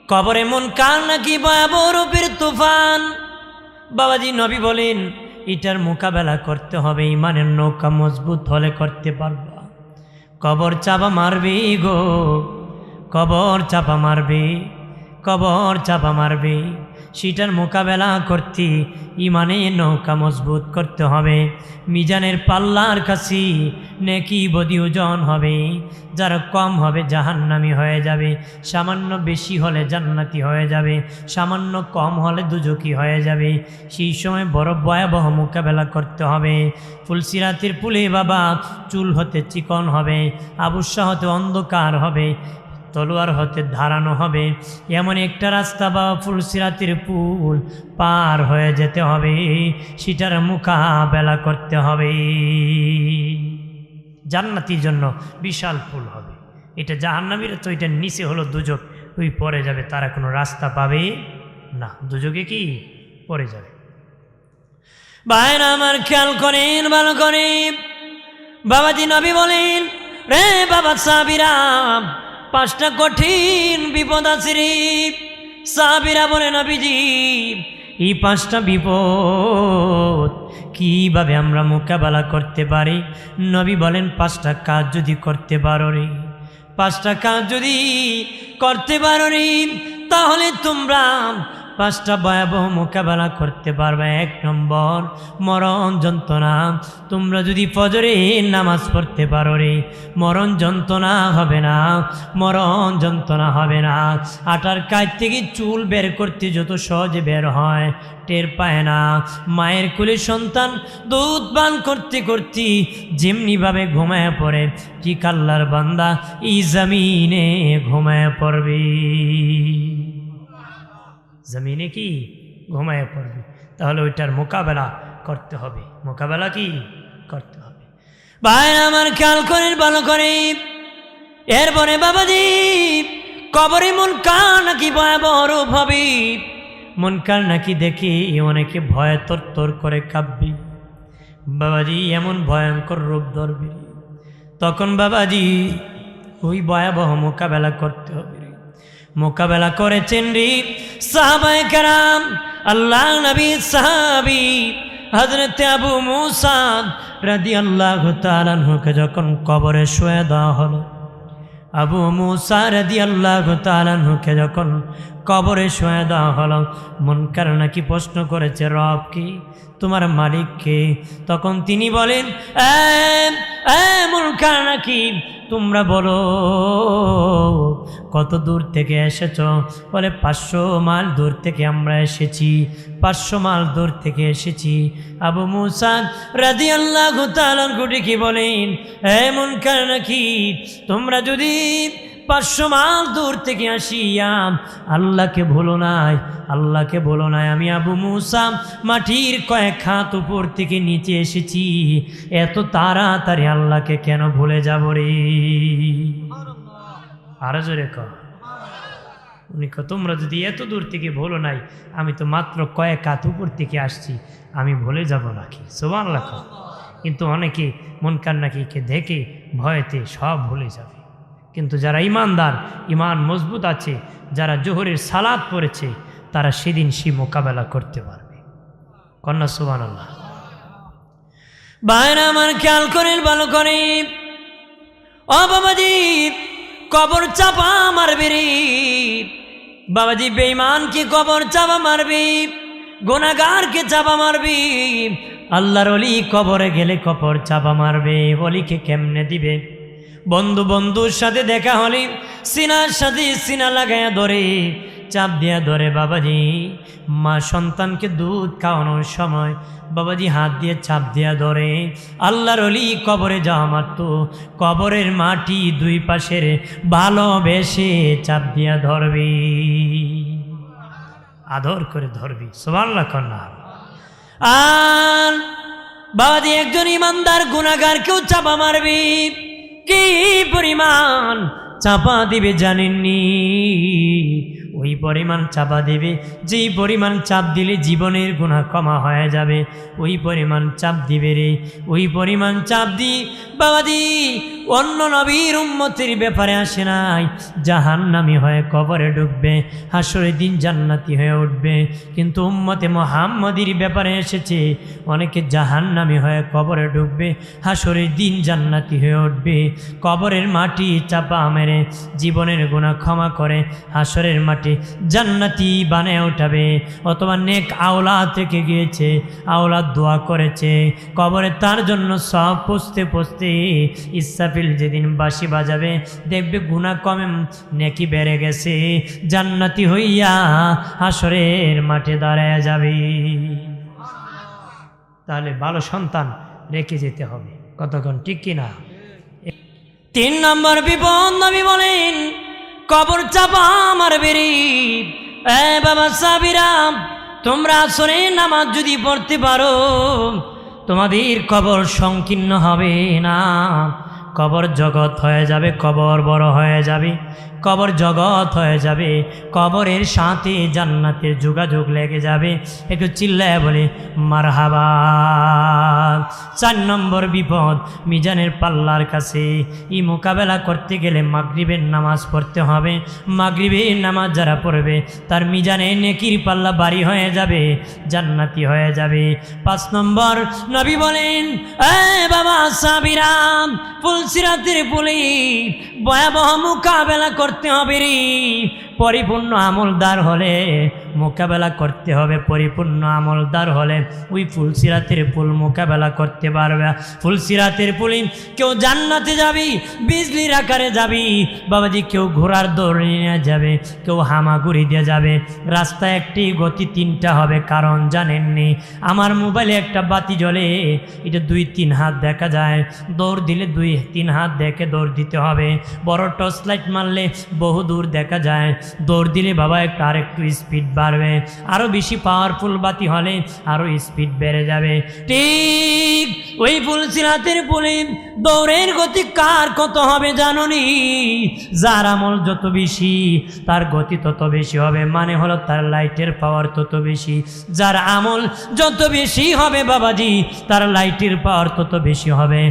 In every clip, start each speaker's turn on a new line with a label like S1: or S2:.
S1: কবরে মুনকার নাকি ভয়াবহ রূপের তুফান। বাবাজি নবী বলেন এটার মোকাবেলা করতে হবে, ইমানের নৌকা মজবুত হলে করতে পারবা। কবর চাপা মারবে গো, কবর চাপা মারবে, কবর চাপা মারবে। সেটার মোকাবেলা করতে ইমানের নৌকা মজবুত করতে হবে। মিজানের পাল্লার কাছে নেকি বদি ওজন হবে, যারা কম হবে জাহান্নামী হয়ে যাবে, সামান্য বেশি হলে জান্নাতি হয়ে যাবে, সামান্য কম হলে দুজকি হয়ে যাবে। সেই সময় বড় ভয়াবহ মোকাবেলা করতে হবে। ফুলসিরাতের পুলে বাবা চুল হতে চিকন হবে, আবুসা হতে অন্ধকার হবে, তলোয়ার হতে ধারানো হবে। এমন একটা রাস্তা বা ফুলসিরাতের পুল পার হয়ে যেতে হবে, সেটার মোকাবেলা করতে হবে। জান্নাতির জন্য বিশাল পুল হবে, এটা জাহান্নামীরা তো এটার নিচে হলো দুজক, ওই পরে যাবে, তারা কোনো রাস্তা পাবে না, দুজকে কি পরে যাবে। ভাইরা আমার খেয়াল করেন, ভালো করে। বাবাজি নবী বলেন রে বাবা সাহাবীরা, 5টা কঠিন বিপদ আছে রে। সাহাবীরা বলে নবীজি এই 5টা বিপদ কিভাবে আমরা মোকাবেলা করতে পারি? নবী বলেন 5টা কাজ যদি করতে পারো রে, 5টা কাজ যদি করতে পারো রে, তাহলে তোমরা 5টা ভয়াবহ মোকাবেলা করতে পারবে। 1 নম্বর মরণ যন্ত্রণা। তোমরা যদি ফজরে নামাজ পড়তে পারো রে, মরণ যন্ত্রণা হবে না, মরণ যন্ত্রণা হবে না। আটার কাজ থেকে চুল বের করতে যত সহজে বের হয়, টের পায় না। মায়ের কোলে সন্তান দুধ পান করতে করতে যেমনিভাবে ঘুমায় পড়ে, ঠিক আল্লাহর বান্দা এই জমিনে ঘুমায় পড়বে, জমিনে কি ঘুমায় পড়বে। তাহলে ওইটার মোকাবেলা করতে হবে, মোকাবেলা কি করতে হবে। ভাই আমার খেয়াল করেন, ভালো করে। এরপরে বাবাজি কবরে মুনকার নাকি ভয়াবহ রূপ হবে, মুনকার নাকি দেখি অনেকে ভয়ে তরতর করে কাঁপবি। বাবাজি এমন ভয়ঙ্কর রূপ ধরবি, তখন বাবাজি ওই ভয়াবহ মোকাবেলা করতে হবে। মোকাবেলা করেছেন রে সাহাবায়ে কেরাম, আল্লাহ নবী সাহাবী হযরত আবু মুসা রাদিয়াল্লাহু তাআলা আনহুকে যখন কবরে শুয়ে দেওয়া হলো, আবু মুসা রাদিয়াল্লাহু তাআলা আনহুকে যখন কবরে শুয়ে দেওয়া হলো, মুনকার নাকি প্রশ্ন করেছে রব কি, তোমার মালিক কে? তখন তিনি বলেন মুনকার নাকি তোমরা বলো কত দূর থেকে এসেছ? বলে 500 মাইল দূর থেকে আমরা এসেছি, 500 মাইল দূর থেকে এসেছি। আবু মুসা রাদিয়াল্লাহু তাআলা কি বলেন, হে মুনকার নাকি তোমরা যদি 500 মাইল দূর থেকে আসিয়া আল্লাহকে ভুলো নাই, আল্লাহকে বলো নাই আমি আবু মুসা মাটির কয়েক হাত উপর থেকে নিচে এসেছি, এত তাড়াতাড়ি আল্লাহকে কেন ভুলে যাব রে? আরো জোরে কর। উনি তোমরা যদি এত দূর থেকে ভুলো নাই, আমি তো মাত্র কয়েক হাত উপর থেকে আসছি, আমি ভুলে যাব নাকি? সুবহানাল্লাহ। কিন্তু অনেকে মুনকার নাকিকে দেখে ভয়তে সব ভুলে যাবে। কিন্তু যারা ইমানদার, ইমান মজবুত আছে, যারা জোহরের সালাত পড়েছে, তারা সেদিন সে মোকাবেলা করতে পারবে। কন্যা সুবহানাল্লাহ। ভাইরা আমার খেয়াল করেন, ভালো করে। ও বাবাজি কবর চাপা মারবে রে বাবাজি, বেঈমানকে কবর চাপা মারবে, গুনাহগারকে চাপা মারবে। আল্লাহর ওলি কবরে গেলে কবর চাপা মারবে। ওলিকে কেমনে দিবে? বন্ধু বন্ধুর সাথে দেখা হলে সিনার সাথে সিনা লাগাইয়া ধরে, চাপ দিয়া ধরে। বাবাজি মা সন্তানকে দুধ খাওয়ানোর সময় বাবাজি হাত দিয়ে চাপ দিয়া ধরে। আল্লাহর ওলি কবরে যাওয়া মাত্র কবরের মাটি দুই পাশের ভালোবেসে চাপ দিয়া ধরবি, আদর করে ধরবি। সুবহানাল্লাহ কন্যা। আর বাবাজি একজন ইমানদার গুনাহগার কেউ চাপা মারবি, কি পরিমাণ চাপা দিবে জানেননি? ওই পরিমাণ চাপা দিবে যেই পরিমাণ চাপ দিলে জীবনের গুনাহ ক্ষমা হয়ে যাবে, ওই পরিমাণ চাপ দিবে রে। ওই পরিমাণ চাপ দি বাবাজি অন্য নবীর উম্মতের ব্যাপারে আসে নাই। জাহান্নামী হয়ে কবরে ঢুকবে, হাসরের দিন জান্নাতি হয়ে উঠবে। কিন্তু উম্মতে মুহাম্মদীর ব্যাপারে এসেছে অনেকে জাহান্নামী হয়ে কবরে ঢুকবে, হাসরের দিন জান্নাতি হয়ে উঠবে। কবরের মাটি চাপা মেরে জীবনের গুনাহ ক্ষমা করে হাসরের মাটি জান্নাতি বানিয়ে উঠাবে। অথবা নেক আওলাদ থেকে গিয়েছে, আওলাদ দোয়া করেছে, কবরে তার জন্য সব পুষতে পুষতে ইসরাফিল যেদিন বাঁশি বাজাবে দেখবে গুনাহ কমে নেকি বেড়ে গেছে, জান্নাতি হইয়া হাসরের মাঠে দাঁড়ায় যাবে। তাহলে ভালো সন্তান রেখে যেতে হবে, কতক্ষণ ঠিক কিনা? 3 নম্বর বিপদ নবী বলেন কবর চাপা আমার বেরি। বাবা সাবিরা, তোমরা আসরের নামাজ যদি পড়তে পারো তোমাদের কবর সংকীর্ণ হবে না, কবর জগৎ হয়ে যাবে, কবর বড় হয়ে যাবে, কবর জগৎ হয়ে যাবে, কবরের সাথে জান্নাতের যোগাযোগ লেগে যাবে। একটু চিল্লায় বলে মারহাবা। 4 নম্বর বিপদ মিজানের পাল্লার কাছে। এই মোকাবেলা করতে গেলে মাগরিবের নামাজ পড়তে হবে। মাগরিবের নামাজ যারা পড়বে তার মিজানে নেকির পাল্লা বাড়ি হয়ে যাবে, জান্নাতি হয়ে যাবে। 5 নম্বর নবী বলেন বাবা সাবিরা, ফুলসিরাতের পুলি ভয়াবহ মোকাবেলা করতে হবে রে। পরিপূর্ণ আমলদার হলে মোকাবেলা করতে হবে, পরিপূর্ণ আমলদার হলে ওই ফুলসিরাতের পুল মোকাবেলা করতে পারবে। ফুলসিরাতের পুলি কেউ জান্নাতে যাবি, বিজলির আকারে যাবি বাবাজি, কেউ ঘোড়ার দৌড় নিয়ে যাবে, কেউ হামাগুড়ি দিয়ে যাবে। রাস্তায় একটি গতি 3টা হবে, কারণ জানেননি আমার মোবাইলে একটা বাতি জ্বলে, এটা 2-3 হাত দেখা যায়, দৌড় দিলে 2-3 হাত দেখে দৌড় দিতে হবে। বড় টর্চ লাইট মারলে বহু দূর দেখা যায়, দৌড় দিলে বাবা আরেকটু স্পিড বাড়বে, আরো বেশি পাওয়ারফুল বাতি হলে আরো স্পিড বেড়ে যাবে। ঠিক ওই ফুলসিরাতের পুলে দৌড়ের গতি কার কত হবে জানোনি? যার আমল যত বেশি তার গতি তত বেশি হবে, মানে হলো তার লাইটের পাওয়ার তত বেশি। যার আমল যত বেশি হবে বাবাজি তার লাইটের পাওয়ার তত বেশি হবে,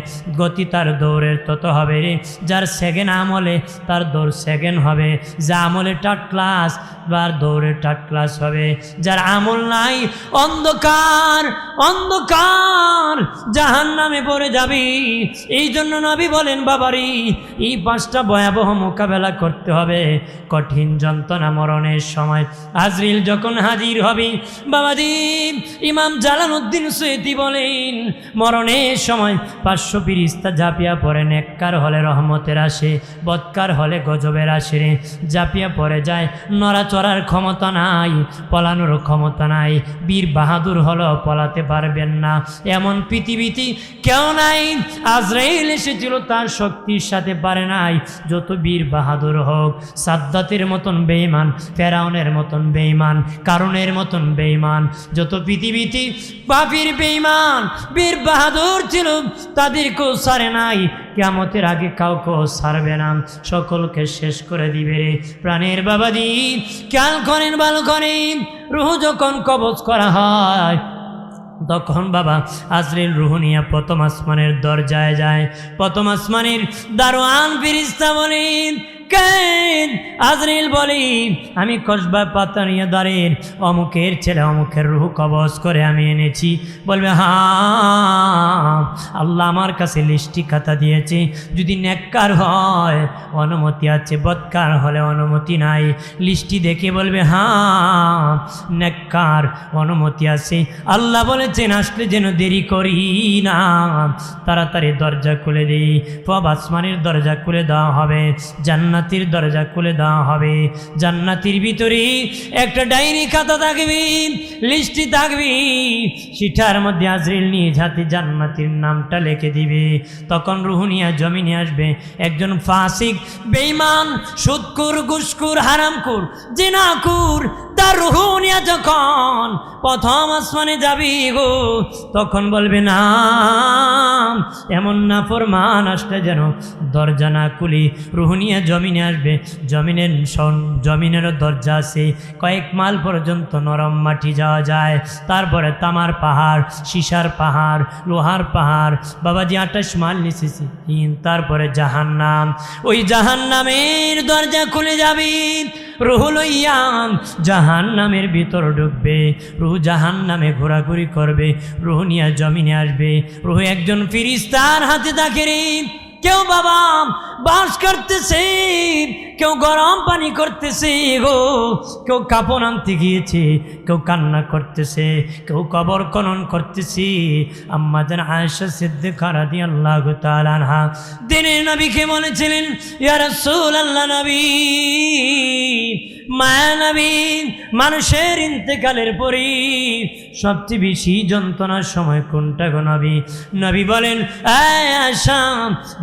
S1: গতি তার দৌড়ের তত হবে রে। যার সেকেন্ড আমলে তার দৌড় সেকেন্ড হবে, যা আমলে 3rd ক্লাস বার দৌড়ে 3rd ক্লাস হবে। যার আমল নাই অন্ধকার অন্ধকার জাহান্নামে পড়ে যাবি। এই জন্য নবী বলেন বাবারি এই 5টা ভয়াবহ মোকাবেলা করতে হবে। কঠিন যন্ত্রণা মরণের সময় আজরিল যখন হাজির হবে বাবাজি, ইমাম জালালউদ্দিন সুয়ুতি বলেন মরণের সময় 500 ফেরেশতা ঝাঁপিয়া পড়ে, নেককার হলে রহমতের আসে, বদকার হলে গজবের আসে রে। ঝাঁপিয়া পড়ে যায়, নড়াচড়ার ক্ষমতা নাই, পলানোর ক্ষমতা নাই, বীর বাহাদুর হলো পলাতে পারবেন না, এমন পৃথিবীতে কেউ নাই। আজরাইল এসেছিল তার শক্তির সাথে পারে নাই, যত বীর বাহাদুর হোক, সাদ্দাতের মতন বেঈমান, ফেরাউনের মতন বেঈমান, কারুনের মতন বেঈমান, যত পৃথিবীতে পাপীর বেঈমান বীর বাহাদুর ছিল তাদেরকেও ছাড়ে নাই, কিয়ামতের আগে কাউকেও ছাড়বে না, সকলকে শেষ করে দিবে রে। প্রাণের বাবাজি খেয়াল করেন, ভালো করেন, রুহ যখন কবজ করা হয় তখন বাবা আজরাইল রুহ নিয়ে প্রথম আসমানের দরজায় যায়। প্রথম আসমানের দারোয়ান ফেরেশতা বলেন কেন? আজরাইল বলে আমি কসবা পাতানিয়া দাঁড়ের অমুকের ছেলে অমুকের রুহ কবজ করে আমি এনেছি। বলবে হ্যাঁ, আল্লাহ আমার কাছে লিস্টি খাতা দিয়েছে, যদি নেককার হয় অনুমতি আছে, বদকার হলে অনুমতি নাই। লিস্টি দেখে বলবে হ্যাঁ নেককার, অনুমতি আছে। আল্লাহ বলেছেন আসলে যেন দেরি করি না, তাড়াতাড়ি দরজা খুলে দিই। সব আসমানের দরজা খুলে দেওয়া হবে, জান্নাতের দরজা খুলে দেওয়া হবে। জান্নাতের ভিতরে একটা ডায়েরি খাতা থাকবে, লিস্টি থাকবে, সেটার মধ্যে আজরাইল নিয়ে যাতে জান্নাতের নামটা লিখে দিবে। তখন রুহ নিয়ে জমিনে আসবে একজন ফাসিক, বেঈমান, সুদখোর, ঘুষখোর, হারামখোর, জিনাখোর, তার রুহ নিয়ে যখন প্রথম আসমানে যাবি গো, তখন বলবে না এমন নাফরমান আসলে যেন দরজা না খুলি। রুহ নিয়ে জমি জমিনে আসবে, জমিনেরও দরজা আছে, কয়েক মাইল পর্যন্ত নরম মাটি যাওয়া যায়, তারপরে তামার পাহাড়, সীসার পাহাড়, লোহার পাহাড়, বাবাজি 28 মাইল নিচেছি। তারপরে জাহান্নাম, ওই জাহান্নামের দরজা খুলে যাবে, রুহুল ইয়াম জাহান্নামের ভিতর ঢুকবে, রুহ জাহান্নামে ঘোরাঘুরি করবে, রুহ নিয়ে জমিনে আসবে। রুহ একজন ফেরেশতার হাতে থাকে রে। কেউ বাবা বাস করতেছে, কেউ গরম পানি করতেছে গো, কেউ কাপড় আনতে গিয়েছে, কেউ কান্না করতেছে, কেউ কবর খনন করতেছে। আম্মা জান আয়েশা সিদ্দিকা রাদিয়াল্লাহু তাআলা আনহা দিনের নবীকে বলেছিলেন, ইয়া রাসূলুল্লাহ, নবী, মায়া নবী, মানুষের ইন্তেকালের পরে সবচেয়ে বেশি যন্ত্রণার সময় কোনটা গো নবী? নবী বলেন, আয়েশা,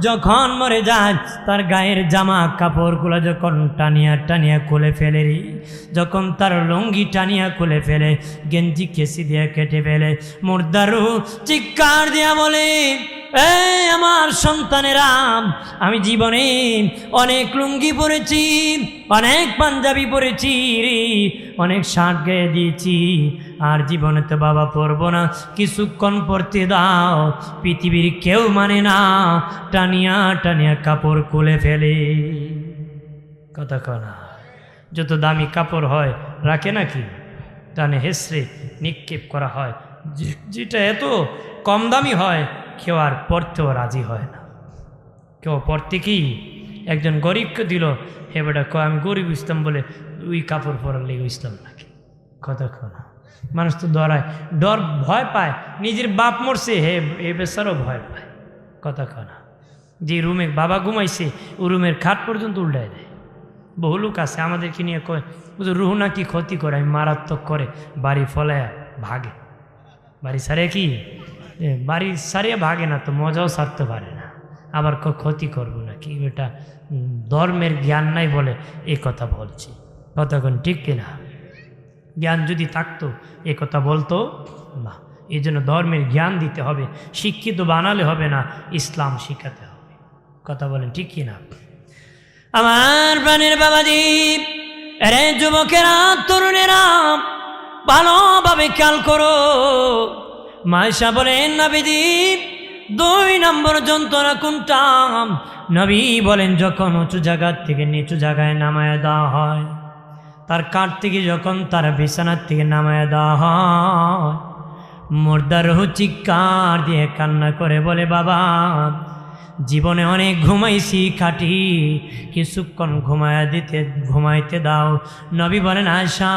S1: যখন মরে যায় তার গায়ের জামা কাপড়গুলো যখন টানিয়া টানিয়া খুলে ফেলে, যখন তার লুঙ্গি টানিয়া খুলে ফেলে, গেঞ্জি কেসি দিয়ে কেটে ফেলে, মুর্দারু চিৎকার দিয়া বলে, আমার সন্তানেরা, আমি জীবনে অনেক লুঙ্গি পরেছি, অনেক পাঞ্জাবি পরেছি রে, অনেক শার্ট গায়ে দিয়েছি, আর জীবনে তো বাবা পরবো না, কিছুক্ষণ পরতে দাও। পৃথিবীর কেউ মানে না, টানিয়া টানিয়া কাপড় খুলে ফেলে। কথা কনা, যত দামি কাপড় হয় রাখে নাকি, টানে হেসড়ে নিক্ষেপ করা হয়, যেটা এত কম দামি হয় কেউ আর পড়তেও রাজি হয় না। কেউ পড়তে কি, একজন গরিবকে দিল, হে বেটা কয় আমি গরিব ইসলাম বলে ওই কাপড় পরালে ইসলাম নাকি? কথা না, মানুষ তো ডর ভয় পায়, নিজের বাপ মরছে হে এ বেচারও ভয় পায়। কথা না, যে রুমে বাবা ঘুমাইছে ও রুমের খাট পর্যন্ত উল্টায় দেয়। বহু লোক আছে আমাদেরকে নিয়ে কয়, রুহ নাকি ক্ষতি করে, আমি মারাত্মক করে, বাড়ি ফলায় ভাগে। বাড়ি সারে কি, বাড়ি সারিয়ে ভাগে না তো মজাও সারতে পারে না, আবার ক্ষতি করবো নাকি, এটা ধর্মের জ্ঞান নাই বলে এই কথা বলছি। কতক্ষণ ঠিক কিনা? জ্ঞান যদি থাকতো এ কথা বলতো না। এই জন্য ধর্মের জ্ঞান দিতে হবে, শিক্ষিত বানালে হবে না, ইসলাম শিখাতে হবে। কথা বলেন ঠিক কিনা? আমার প্রাণের বাবাজি, আরে যুবকেরা, তরুণেরা, ভালোভাবে খেয়াল করো। মায়েশা বলেন, নবীজি 2 নম্বর যন্ত্রণা কোনটা? নবী বলেন, যখন উঁচু জায়গার থেকে নিচু জায়গায় নামায় দেওয়া হয়, তার কাঠ থেকে যখন তার বিছানার থেকে নামায় দেওয়া হয়, মুর্দার রূহ চিৎকার দিয়ে কান্না করে বলে, বাবা জীবনে অনেক ঘুমাইছি খাটি, কিছুক্ষণ ঘুমাইতে দাও। নবী বলেন, আয়েশা,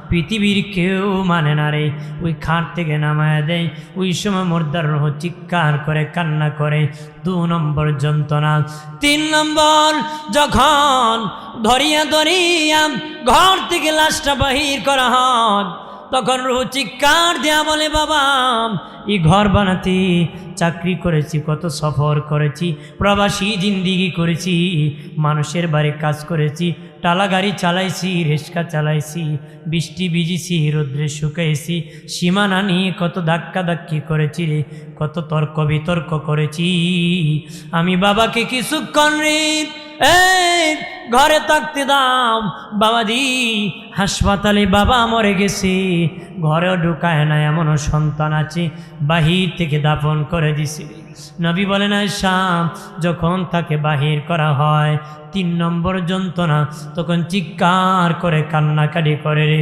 S1: পৃথিবীর কেউ মানে না রে, ওই খাট থেকে নামায় দেয়, ওই সময় মুর্দার রূহ চিৎকার করে কান্না করে। 2 নম্বর যন্ত্রণা। 3 নম্বর, যখন ধরিয়া ঘর থেকে লাশটা বাহির করা হয়, তখন রূহ চিৎকার দেয়া বলে, বাবা এই ঘর বানাতে চাকরি করেছি, কত সফর করেছি, প্রবাসী জিন্দিগি করেছি, মানুষের বাড়ি কাজ করেছি, টালা গাড়ি চালাইছি, রিক্সা চালাইছি, বৃষ্টি ভিজেছি, রৌদ্রে শুকাইছি, সীমানা নিয়ে কত ধাক্কাধাক্কি করেছি রে, কত তর্ক বিতর্ক করেছি। আমি বাবাকে কিছুক্ষণ রে ঘরে থাকতে দাও। বাবাজি হাসপাতালে বাবা মরে গেছে, ঘরেও ঢুকায় না, এমনও সন্তান আছে বাহির থেকে দাফন করে দিছে। নবী বলেন, আয়েশা, যখন তাকে বাহির করা হয় 3 নম্বর যন্ত্রণা, তখন চিৎকার করে কান্নাকাটি করে রে।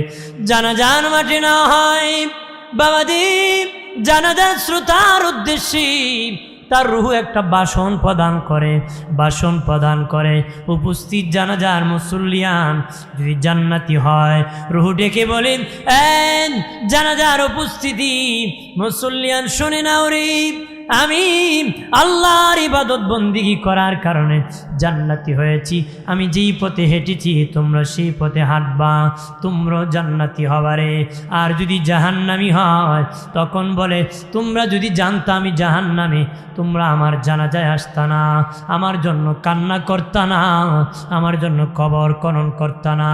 S1: জানাজার মাঠে না হয় বাবাজি, জানাজার শ্রোতার উদ্দেশ্যে তার রুহ একটা বাসন প্রদান করে। উপস্থিত জানাজার মুসল্লিয়ান যদি জান্নাতি হয়, রুহ ডেকে বলেন, জানাজার উপস্থিতি মুসল্লিয়ান শুনে নাও রে, আমি আল্লাহর ইবাদত বন্দিগি করার কারণে জান্নাতি হয়েছি, আমি যেই পথে হেঁটেছি তোমরা সেই পথে হাঁটবা, তোমরা জান্নাতি হবারে। আর যদি জাহান্নামী হয়, তখন বলে, তোমরা যদি জানতা আমি জাহান্নামী, তোমরা আমার জানাজায় আসতা না, আমার জন্য কান্না করতা না, আমার জন্য কবর খনন করতা না।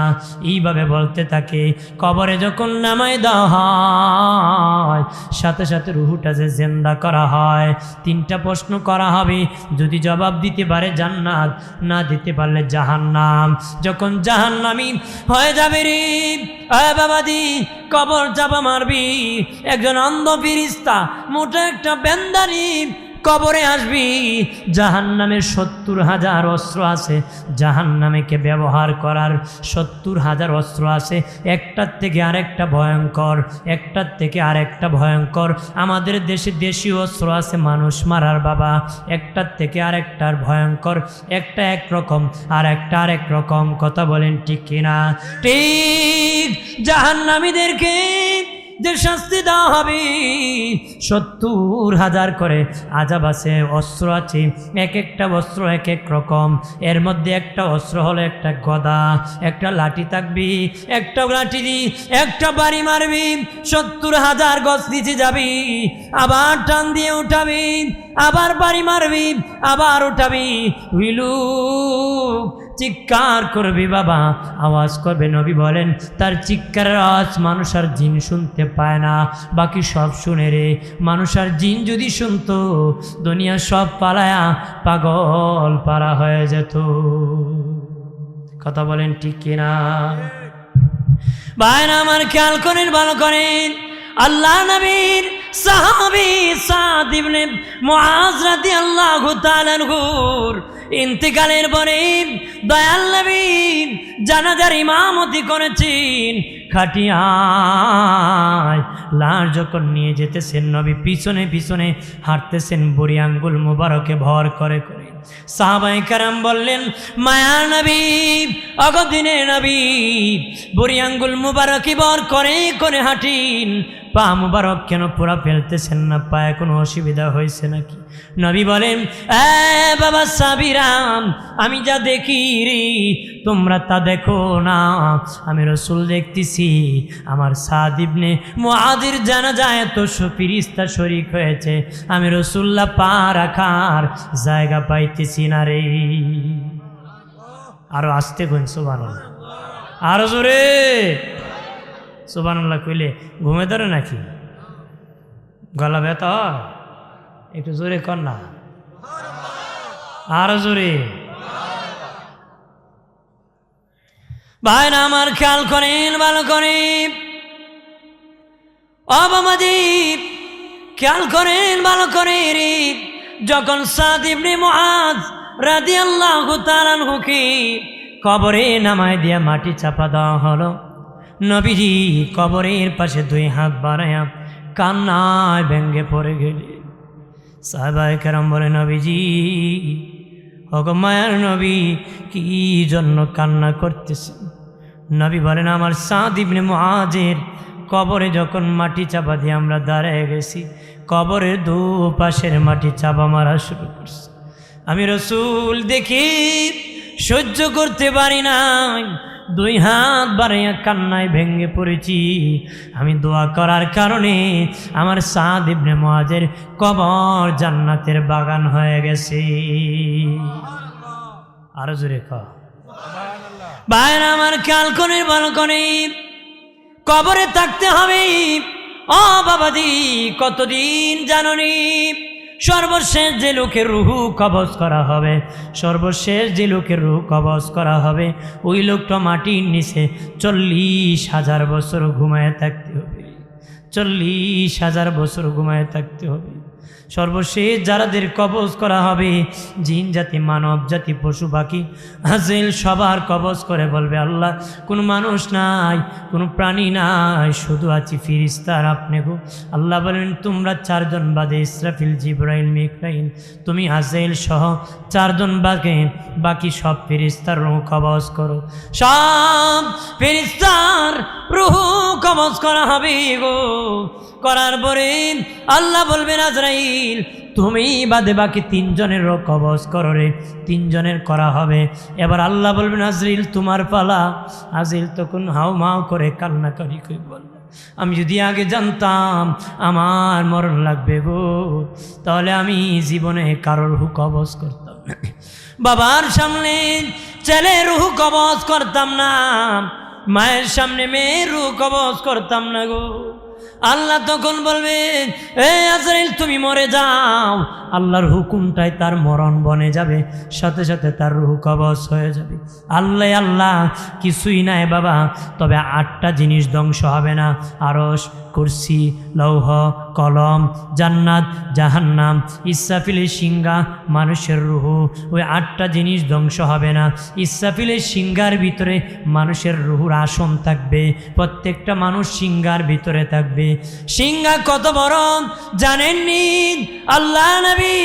S1: এইভাবে বলতে থাকে। কবরে যখন নামায় দেওয়া হয়, সাথে সাথে রুহটা যে জিন্দা করা হয়, হয়, 3টা প্রশ্ন করা হবে। যদি জবাব দিতে পারে জান্নাত, না দিতে পারলে জাহান্নাম। যখন জাহান্নামী হয়ে যাবে রে বাবাজি, কবর চাপা মারবি, একজন অন্ধ ফেরেশতা মোটা একটা বেন্দারি কবরে আসবি। জাহান্নামের 70,000 অস্ত্র আছে, জাহান্নামীকে ব্যবহার করার 70,000 অস্ত্র আছে, একটার থেকে আরেকটা ভয়ঙ্কর, একটার থেকে আরেকটা ভয়ঙ্কর। আমাদের দেশে দেশীয় অস্ত্র আছে মানুষ মারার বাবা, একটার থেকে আরেকটার ভয়ঙ্কর, একটা একরকম আর একটা আরেক রকম। কথা বলেন ঠিক কিনা? ঠিক। জাহান্নামীদেরকে যে শাস্তি দেওয়া হবে, 70,000 করে আযাব আছে, অস্ত্র আছে, এক একটা অস্ত্র এক এক রকম। এর মধ্যে একটা অস্ত্র হলো একটা গদা, একটা লাঠি থাকবি, একটা লাঠি দি একটা বাড়ি মারবি, 70,000 গজ নিচে যাবি, আবার টান দিয়ে উঠাবি, আবার বাড়ি মারবি, আবার উঠাবি, উইলু চিৎকার করবি বাবা, আওয়াজ করবে। নবী বলেন তার চিৎকারের আওয়াজ মানুষ আর জিন শুনতে পায় না, বাকি সব শুনে রে। মানুষ আর জিন যদি শুনতো, দুনিয়া সব পালায়া পাগল পারা হয়ে যেত। কথা বলেন ঠিক কিনা? ভাইরা আমার, খেয়াল করেন, ভালো করেন। আল্লাহ নবীর সাহাবী সাদ ইবনে মুআজ রাদিয়াল্লাহু তাআলা আনহুর ইন্তেকালের পরে দয়াল নবী জানাজার ইমামতি করেছেন। খাটিয়ায় লাশ যখন নিয়ে যেতেছেন, নবী পিছনে পিছনে হাঁটতেছেন, বুড়ি আঙ্গুল মুবারকে ভর করে করে। সাহাবায়ে কেরাম বললেন, মায়ার নবী, অগদিনের নবী, বুড়ি আঙ্গুল মুবারকে ভর করে করে হাঁটিন, পা মুবারক কেন পুরা ফেলতেছেন না? পায়ে কোনো অসুবিধা হয়েছে নাকি? নবী বলেন, বাবা সাবিরাম, আমি যা দেখি রে তোমরা তা দেখো না। আমি রাসূল দেখতেছি, আমার সাদ ইবনে মুআযের জানাজায় এত ফেরেশতা শরীক হয়েছে, আমি রাসূলুল্লাহ পা রাখার জায়গা পাইতেছি না রে। আরো আস্তে কইন সুবহানাল্লাহ, আরো জোরে সুবহানাল্লাহ কইলে ঘুমে ধরে নাকি? গলা ব্যথা হয়? একটু জোরে কর না, আরো জোরে। ভাইরা আমার, খেয়াল করেন, ভালো করে। ও বাবাজি, খেয়াল করেন, ভালো করে রে। যখন সাদ ইবনে মুআজ রাদিয়াল্লাহু তাআলা আনহুকে কবরে নামায় দিয়া মাটি চাপা দেওয়া হলো, নবীজি কবরের পাশে 2 হাত বাড়ায়া কান্নায় ভেঙ্গে পড়ে গেলেন। সাহাবায়ে কেরাম বলে, নবীজি, ওগো মায়ার নবী, কি জন্য কান্না করতেছেন? নবী বলেন, আমার সাদ ইবনে মুআজের কবরে যখন মাটি চাপা দিয়ে আমরা দাঁড়ায় গেছি, কবরের দুপাশের মাটি চাপা মারা শুরু করছে। আমি রাসূল দেখি সহ্য করতে পারি নাই, 2 হাত বাড়াইয়া কান্নায় ভেঙ্গে পড়েছি। আমি দোয়া করার কারণে আমার সাদ ইবনে মুআজের কবর জান্নাতের বাগান হয়ে গেছে। আরো জোরে কর। ভাইরা আমার, খেয়াল করে, ভালো করে। কবরে থাকতে হবে। ও বাবাজি, কতদিন জাননি? সর্বশেষ যে লোকের রুহু কবজ করা হবে, সর্বশেষ যে লোকের রুহু কবজ করা হবে, ওই লোকটা মাটির নিচে 40,000 বছর ঘুমায় থাকতে হবে। 40,000 বছর ঘুমায় থাকতে হবে। সর্বশেষ যারাদের কবজ করা হবে, জিন জাতি, মানব জাতি, পশু পাখি, আজরাইল সবার কবজ করে বলবে, আল্লাহ কোনো মানুষ নাই, কোনো প্রাণী নাই, শুধু আছি ফেরেশতার আপনি গো। আল্লাহ বলেন, তোমরা 4 জন বাদে, ইসরাফিল, জিবরাইল, মিকাইল, তুমি আজরাইল সহ 4 জন বাকি সব ফেরেশতার রূহ কবজ করো। সব ফেরেশতার রূহ কবজ করা হবে গো। করার পরে আল্লাহ বলবেন, আজরাইল তুমি বাদে বাকি 3 জনের কবজ করো রে। 3 জনের করা হবে। এবার আল্লাহ বলবেন, আজরাইল তোমার পালা। আজরাইল তখন হাউ মাউ করে কান্নাকারি করে বলবে, আমি যদি আগে জানতাম আমার মরণ লাগবে গো, তাহলে আমি জীবনে কারোর রূহ কবজ করতাম না। বাবার সামনে ছেলের রূহ কবজ করতাম না, মায়ের সামনে মেয়ের রূহ কবজ করতাম না গো। আল্লাহ তখন বলবেন, এ আজরাইল তুমি মরে যাও। আল্লাহর হুকুমটাই তার মরণ বনে যাবে, সাথে সাথে তার রূহ কবজ হয়ে যাবে। আল্লাহ আল্লাহ কিছুই নাই বাবা, তবে 8টা জিনিস ধ্বংস হবে না। আরশ, কুরসি, লৌহ, কলম, জান্নাত, জাহান্নাম, ইসরাফিলের সিংহা, মানুষের রূহ। ওই 8টা জিনিস ধ্বংস হবে না। ইসরাফিলের সিংহার ভিতরে মানুষের রূহুর আসন থাকবে, প্রত্যেকটা মানুষ সিংহার ভিতরে থাকবে। সিংহা কত বড় জানেননি? আল্লাহ নবী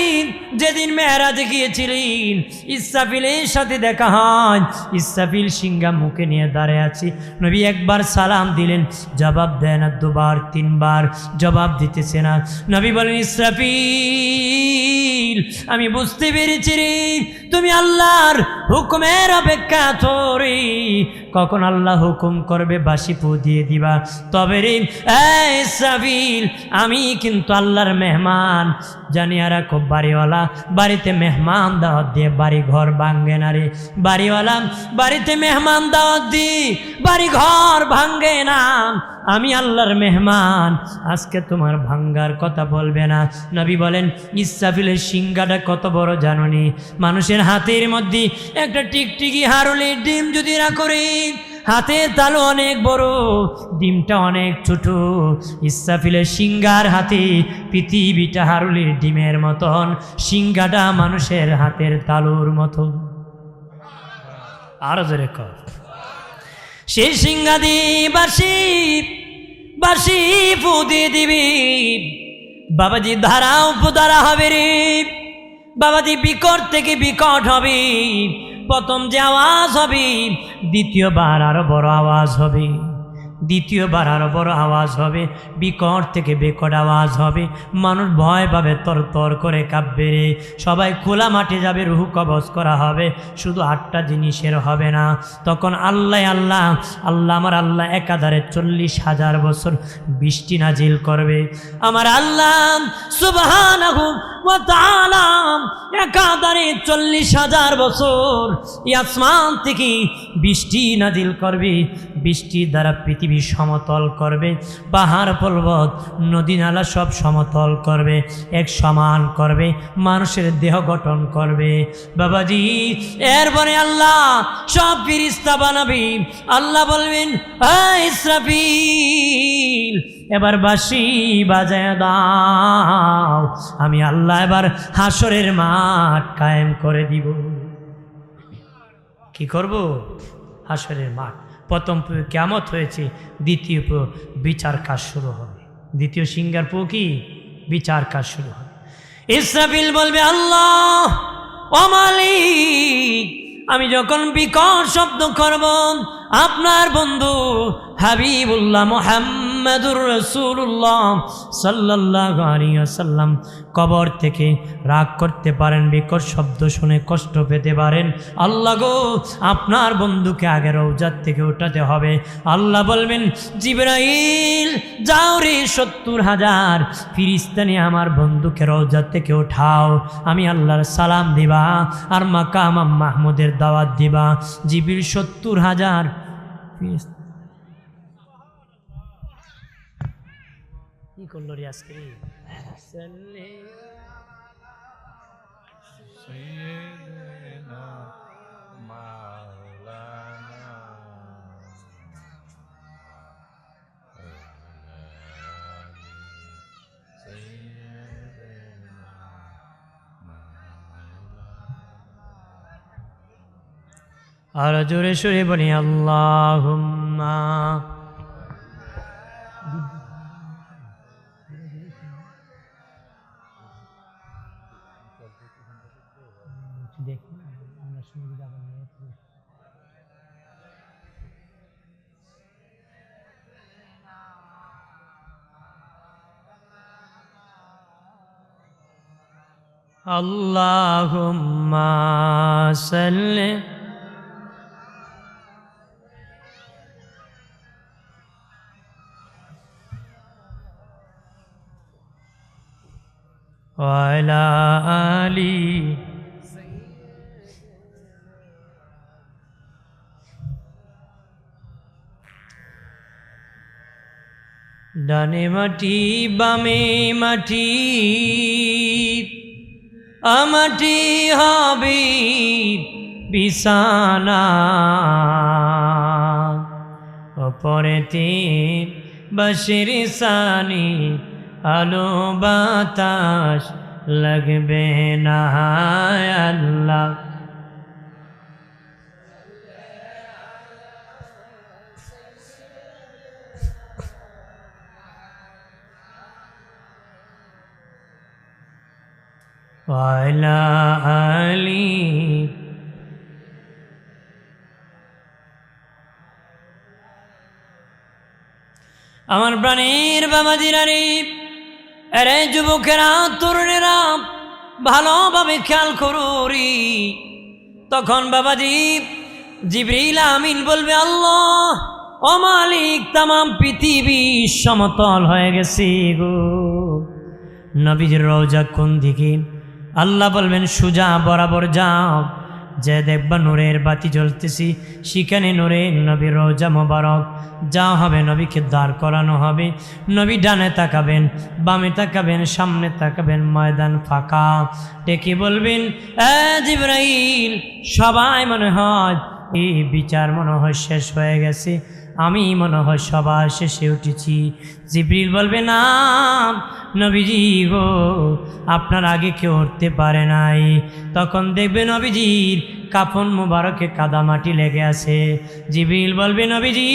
S1: যেদিন মেরাজে গিয়েছিলেন, ইসরাফিলের সাথে দেখা হয়। ইসরাফিল সিংহা মুখে নিয়ে দাঁড়িয়ে আছে। নবী একবার সালাম দিলেন, জবাব দেয় না, 2বার 3বার জবাব দিতেছে না। নবী বলেন, ইসরাফিল আমি বুঝতে পেরেছি রে, তুমি আল্লাহর হুকুমের অপেক্ষা করি, কখন আল্লাহ হুকুম করবে বাঁশি ফু দিয়ে দিবা। তবে রে ইসরাফিল আমি কিন্তু আল্লাহর মেহমান, জানিয়া রাখো বাড়িওয়ালা বাড়িতে মেহমান দাওয়াত দিয়ে বাড়ি ঘর ভাঙ্গে না রে। বাড়িওয়ালা বাড়িতে মেহমান দাওয়াত দি বাড়ি ঘর ভাঙ্গে না। আমি আল্লাহর মেহমান, আজকে তোমার ভাঙ্গার কথা বলবে না। নবী বলেন, ইসরাফিলের সিংহাটা কত বড় জাননি? মানুষের হাতের মধ্যে একটা টিকটিকি হারুলের ডিম যদি না করে, হাতের তালু অনেক বড়, ডিমটা অনেক ছোট। ইসরাফিলের সিংহার হাতে পৃথিবীটা হারুলের ডিমের মতন, সিংহাটা মানুষের হাতের তালুর মতন। আরো জোরে কর। সেই সিংহা দিয়ে বাঁশি ফু দিয়ে দিবি। বাবাজি ধারা উপধারা হবে রে। বাবাজি বিকট থেকে বিকট হবে। প্রথম যে আওয়াজ হবে, দ্বিতীয়বার আরো বড় আওয়াজ হবে, দ্বিতীয়বার আরো বড় আওয়াজ হবে, বিকট থেকে বিকট আওয়াজ হবে। মানুষ ভয় পাবে, তর তর করে কাঁপবে রে। সবাই খোলা মাঠে যাবে, রুহু কবজ করা হবে। শুধু 8টা জিনিসের হবে না। তখন আল্লাহ আল্লাহ আল্লাহ আমার আল্লাহ একাধারে 40,000 বছর বৃষ্টি নাজিল করবে। আমার আল্লাহ সুবহানাহু ওয়া তাআলা একাধারে 40,000 বছর এই আসমান থেকে বৃষ্টি নাজিল করবে। বৃষ্টির দ্বারা পৃথিবী সমতল করবে, পাহাড় পর্বত নদী নালা সব সমতল করবে, এক সমান করবে, মানুষের দেহ গঠন করবে। বাবাজি এরপরে আল্লাহ সব ফেরেশতা বানাবে। আল্লাহ বলবেন, ইসরাফিল এবার বাঁশি বাজায় দাও, আমি আল্লাহ এবার হাসরের মাঠ কায়েম করে দিব। কি করব? হাসরের মাঠ। প্রথম কিয়ামত হয়েছে, দ্বিতীয় বিচার কাজ শুরু হবে। দ্বিতীয় সিংহার পো কি বিচার কাজ শুরু হবে। ইসরাফিল বলবে, আল্লাহ ও মালিক, আমি যখন বিকট শব্দ করব, আপনার বন্ধু হাবিবুল্লাহ মুহাম্মাদুর রাসূলুল্লাহ সাল্লাল্লাহু আলাইহি ওয়াসাল্লাম কবর থেকে রাগ করতে পারেন, বিকট শব্দ শুনে কষ্ট পেতে পারেন। আল্লাহ গো, আপনার বন্ধুকে আগে রওজাত থেকে উঠাতে হবে। আল্লাহ বলবেন, জিবরাইল যাও রে, 70,000 ফেরেশতা নিয়ে আমার বন্ধুকে রওজাত থেকে উঠাও। আমি আল্লাহর সালাম দিবা আর মাকাম মাহমুদের দাওয়াত দিবা। জিবরিল 70,000 ফেরেশতা কি করলো রে আজকে? আর জোরে সুরে বলি আল্লাহুম্মা। আল্লাহুম্মা সাল্লি ওয়া আলা আলি ডানে মাটি বামে মাটি, আমাটি হবে বিছানা, অপরেতে বাঁশের সানি, আলো বাতাস লাগবে না আল্লাহ। ওয়ালা আলি আমার প্রাণের বাবাজিরা রে, আরে যুবকেরা তরুণেরা ভালোভাবে খেয়াল করুরি। তখন বাবাজি জিবরিল আমিন বলবে, আল্লাহ ও মালিক, তামাম পৃথিবী সমতল হয়ে গেছে গো। নবীজির রওজা কোন দিকে? আল্লাহ বলবেন সোজা বরাবর যাও, যে দেখবা নূরের বাতি জ্বলতেছি, সেখানে নূরের নবীর রওজা মোবারক। যা হবে নবীকে দাঁড় করানো হবে। নবী ডানে তাকাবেন, বামে তাকাবেন, সামনে তাকাবেন, ময়দান ফাঁকা। ডেকে বলবেন, জিবরাইল, সবাই মনে হয় এই বিচার মনে হয় শেষ হয়ে গেছে, আমি মনে হয় সবার শেষে উঠেছি। জিবরিল বলবে, না নবীজি গো, আপনার আগে কেউ উঠতে পারে নাই। তখন দেখবে নবীজির কাফন মুবারকে কাদা মাটি লেগে আছে। জিবরিল বলবে, নবীজি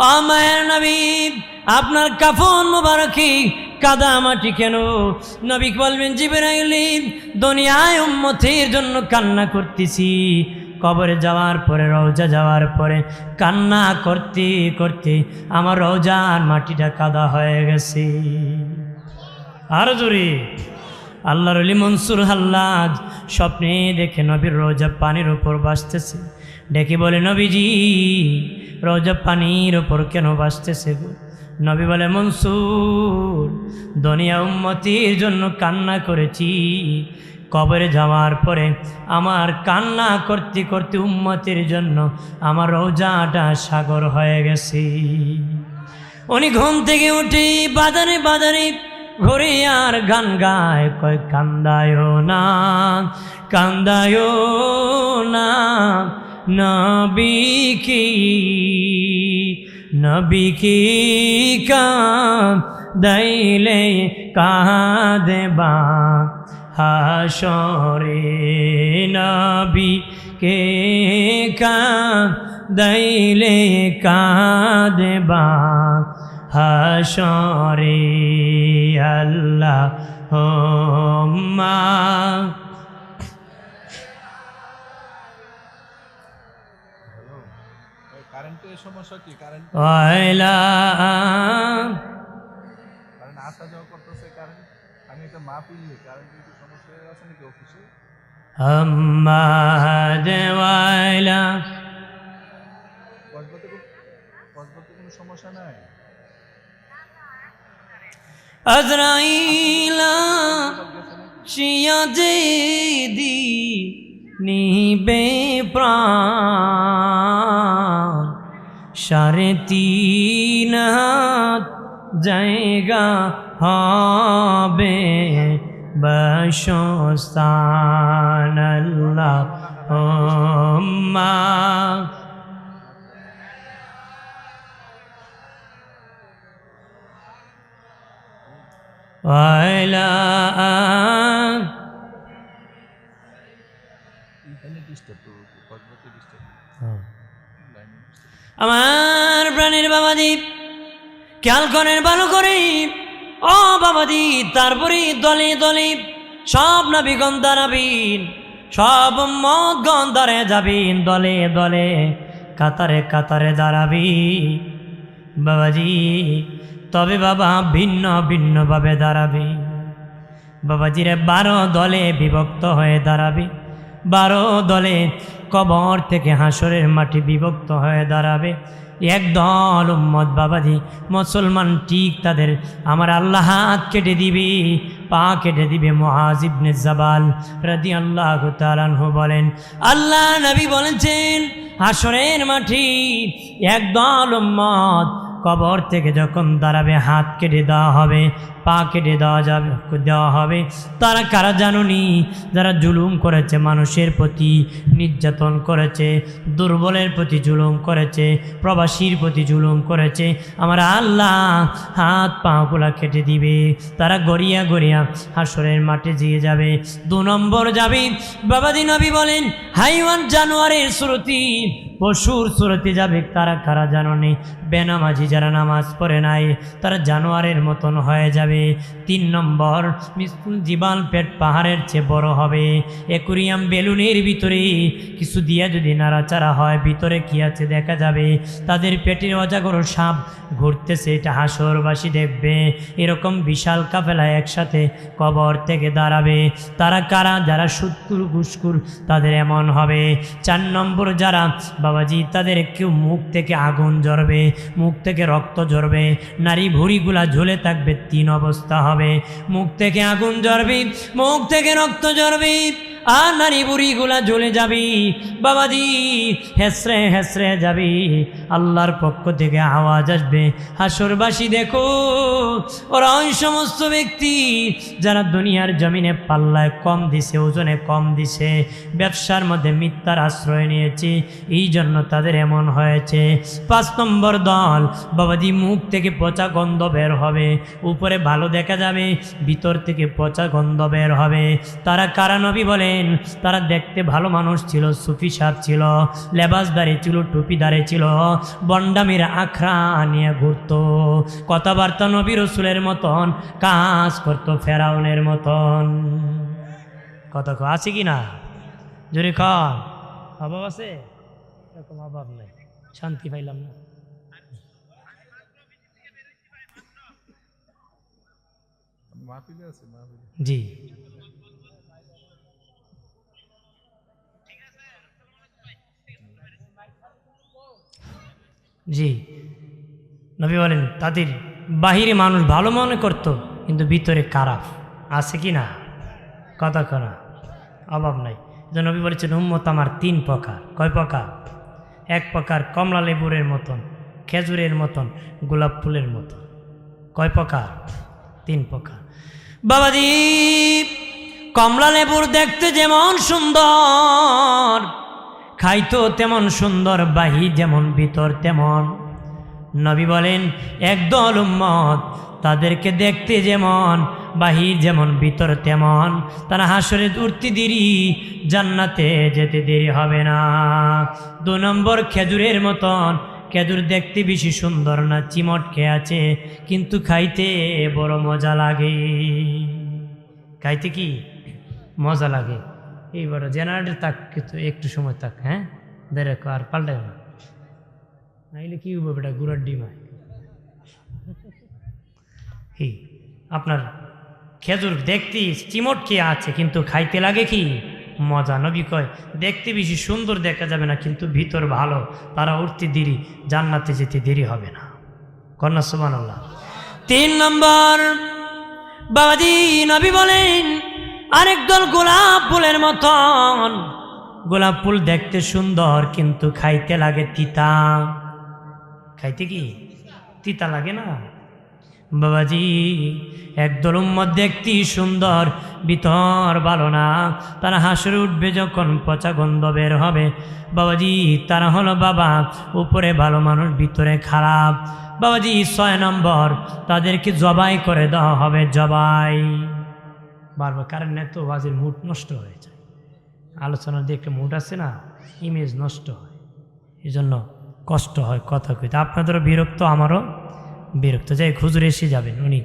S1: ও মায়ের নবী, আপনার কাফন মুবারকে কাদা মাটি কেন? নবী বলবেন, জিবরাইল, দুনিয়ায় উম্মতের জন্য কান্না করতেছি, কবরে যাওয়ার পরে, রওজা যাওয়ার পরে কান্না করতে করতে আমার রওজার মাটিটা কাদা হয়ে গেছে। আর জোরে আল্লাহর ওলি মনসুর হাল্লাজ স্বপ্নে দেখে নবীর রওজা পানির উপর ভাসতেছে। ডেকে বলে, নবীজি রওজা পানির উপর কেন ভাসতেছে গো? নবী বলে, মনসুর, দুনিয়া উম্মতির জন্য কান্না করেছি, কবরে যাওয়ার পরে আমার কান্না করতে করতে উম্মতের জন্য আমার রওজাটা সাগর হয়ে গেছে। উনি ঘুম থেকে উঠে বাজারে বাজারে ঘুরে আর গান গায়, কয় কান্দায়ও না, কান্দায়ও না নবীকে, নবীকে কাঁদাইলে কাঁদবা হাসরে, নবীকে কাঁদাইলে কাঁদবা হাসরে। আল্লাহুম্মা
S2: কারেন্টের সমস্যা কি? কারেন্ট
S1: ওয়ালা
S2: কারেন্ট আসা যাওয়া করতেছে। কারেন্ট আমি একটা মাহফিল নেই, কারেন্টের কি সমস্যা আছে নাকি অফিসে?
S1: আম্মা দেওয়ালা
S2: কসবাতে কোনো সমস্যা নাই?
S1: আজরাইলা শিয়া যে দি নিবে প্রাণ, 3.5 হাত জায়গা হবে বাসস্থান। আল্লাহুম্মা ওয়ালা আমার প্রাণের বাবাজি খেয়াল করেন ভালো করে। ও বাবাজি, তারপরে দলে দলে সব নবীগণ দাঁড়াবেন, সব উম্মতগণ দাঁড়িয়ে যাবেন, দলে দলে কাতারে কাতারে দাঁড়াবি বাবাজি। তবে বাবা ভিন্ন ভিন্নভাবে দাঁড়াবে বাবাজিরে, 12 দলে বিভক্ত হয়ে দাঁড়াবে। 12 দলে কবর থেকে হাসরের মাটি বিভক্ত হয়ে দাঁড়াবে। একদল উম্মত বাবাজি মুসলমান, ঠিক তাদের আমার আল্লাহ হাত কেটে দিবে, পা কেটে দিবে। মুআজ ইবনে জাবাল রাদিয়াল্লাহু তাআলা আনহু বলেন, আল্লাহ নবী বলেছেন হাসরের মাটি একদল উম্মত কবর থেকে যখন দাঁড়াবে হাত কেটে দেওয়া হবে, পা কেটে দেওয়া হবে। তারা কারা জানুনি? যারা জুলুম করেছে, মানুষের প্রতি নির্যাতন করেছে, দুর্বলের প্রতি জুলুম করেছে, প্রবাসীর প্রতি জুলুম করেছে, আমার আল্লাহ হাত পাগুলা কেটে দিবে। তারা গড়িয়া গড়িয়া হাসরের মাঠে দিয়ে যাবে। 2 নম্বর যাবে, বাবাজি নবী বলেন হাইওয়ান, জানোয়ারের সুরতি, পশুর সুরতে যাবে। তারা কারা জানোনি? বেনামাজি যারা নামাজ পড়ে নাই, তারা জানোয়ারের মতন হয়ে যাবে। 3 নম্বর, জীবাল পেট পাহাড়ের চেয়ে বড় হবে। অ্যাকুরিয়াম বেলুনের ভিতরে কিছু দিয়া যদি নাড়াচাড়া হয়, ভিতরে কি আছে দেখা যাবে। তাদের পেটের অজাগর সাপ ঘুরতেছে, এটা হাসরবাসী দেখবে। এরকম বিশাল কাফেলা একসাথে কবর থেকে দাঁড়াবে। তারা কারা? যারা সুৎকুর ঘুষকুর, তাদের এমন হবে। 4 নম্বর যারা বাবাজি, তাদের কেউ মুখ থেকে আগুন জ্বরবে, মুখ থেকে রক্ত ঝরবে, নারী ভুঁড়িগুলা ঝুলে থাকবে। 3 অবস্থা হবে, মুখ থেকে আগুন জ্বরবে, মুখ থেকে রক্ত ঝরবে, আর নারী বুড়িগুলা জ্বলে যাবি বাবাজি, হেসরে হেসরে যাবি। আল্লাহর পক্ষ থেকে আওয়াজ আসবে, হাসরবাসী দেখো, ওরা ওই সমস্ত ব্যক্তি যারা দুনিয়ার জমিনে পাল্লায় কম দিছে, ওজনে কম দিছে, ব্যবসার মধ্যে মিথ্যার আশ্রয় নিয়েছে, এই জন্য তাদের এমন হয়েছে। 5 নম্বর দল বাবাজি, মুখ থেকে পচা গন্ধ বের হবে, উপরে ভালো দেখা যাবে, ভিতর থেকে পচা গন্ধ বের হবে। তারা কারা? নবী বলে তারা দেখতে ভালো মানুষ ছিল, সুফি সাহেব ছিল, লেবাসদারি ছিল, টুপিদারে ছিল, বন্ডামির আখড়া নিয়ে ঘুরত, কথাবার্তা নবী রসুলের মতন, কাজ করত ফেরাউনের মতন। কথা আছে কি না? জোরে খান। অভাব আছে? এরকম অভাব নেই, শান্তি পাইলাম না।
S2: মাহফিলে আছে, মাহফিলে।
S1: জি, জি। নবী বলেন তাদের বাহিরে মানুষ ভালো মনে করত, কিন্তু ভিতরে খারাপ। আছে কি না? কথা করা অভাব নাই। যে নবী বলেছেন উম্মত আমার 3 প্রকার। কয় প্রকার? 1 প্রকার কমলা লেবুরের মতন, খেজুরের মতন, গোলাপ ফুলের মতন। কয় প্রকার? 3 প্রকার। বাবাজি, কমলা লেবুর দেখতে যেমন সুন্দর, খাইতো তেমন সুন্দর, বাহির যেমন ভিতর তেমন। নবী বলেন একদল উম্মত, তাদেরকে দেখতে যেমন, বাহির যেমন, ভিতর তেমন, তারা হাসরে উঠতে দেরি, জান্নাতে যেতে দেরি হবে না। 2 নম্বর খেজুরের মতন, খেজুর দেখতে বেশি সুন্দর না, চিমট খেয়ে আছে, কিন্তু খাইতে বড় মজা লাগে। খাইতে কি মজা লাগে। এইবার জেনারেটর তাক, কিন্তু একটু সময় তাক, হ্যাঁ দেখো, আর পাল্টায় না, নাইলে কি হবে বেটা, গুড়ার ডিম হয়। কি আপনার খেজুর দেখতে চিমট খেয়ে আছে, কিন্তু খাইতে লাগে কি মজা। নবী কয় দেখতে বেশি সুন্দর দেখা যাবে না, কিন্তু ভিতর ভালো, তারা উঠতে দেরি, জান্নাতে যেতে দেরি হবে না। কন্যা সুবহানাল্লাহ। 3 নম্বর বাবাজি, নবী বলেন আরেক দল গোলাপ ফুলের মতন। গোলাপ ফুল দেখতে সুন্দর, কিন্তু খাইতে লাগে তিতা। খাইতে কি তিতা লাগে না বাবাজি। একদল উম্মত দেখতে সুন্দর, ভিতর ভালো না, তারা হাসরে উঠবে যখন পচা গন্ধ বের হবে বাবাজি। তারা হলো বাবা উপরে ভালো মানুষ, ভিতরে খারাপ বাবাজি। 6 নম্বর তাদেরকে জবাই করে দেওয়া হবে, জবাই। বারবার কারণ এত বাজির মুড নষ্ট হয়ে যায়, আলোচনা দেখলে মুড আছে না, ইমেজ নষ্ট হয়, এই জন্য কষ্ট হয় কথা কইতে। আপনাদেরও বিরক্ত, আমারও বিরক্ত। যাই হুজুর এসে যাবেন, উনি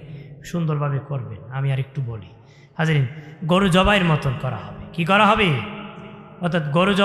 S1: সুন্দরভাবে করবেন। আমি আর একটু বলি হাজরিন, গরু জবাইয়ের মতন করা হবে। কি করা হবে? অর্থাৎ গরু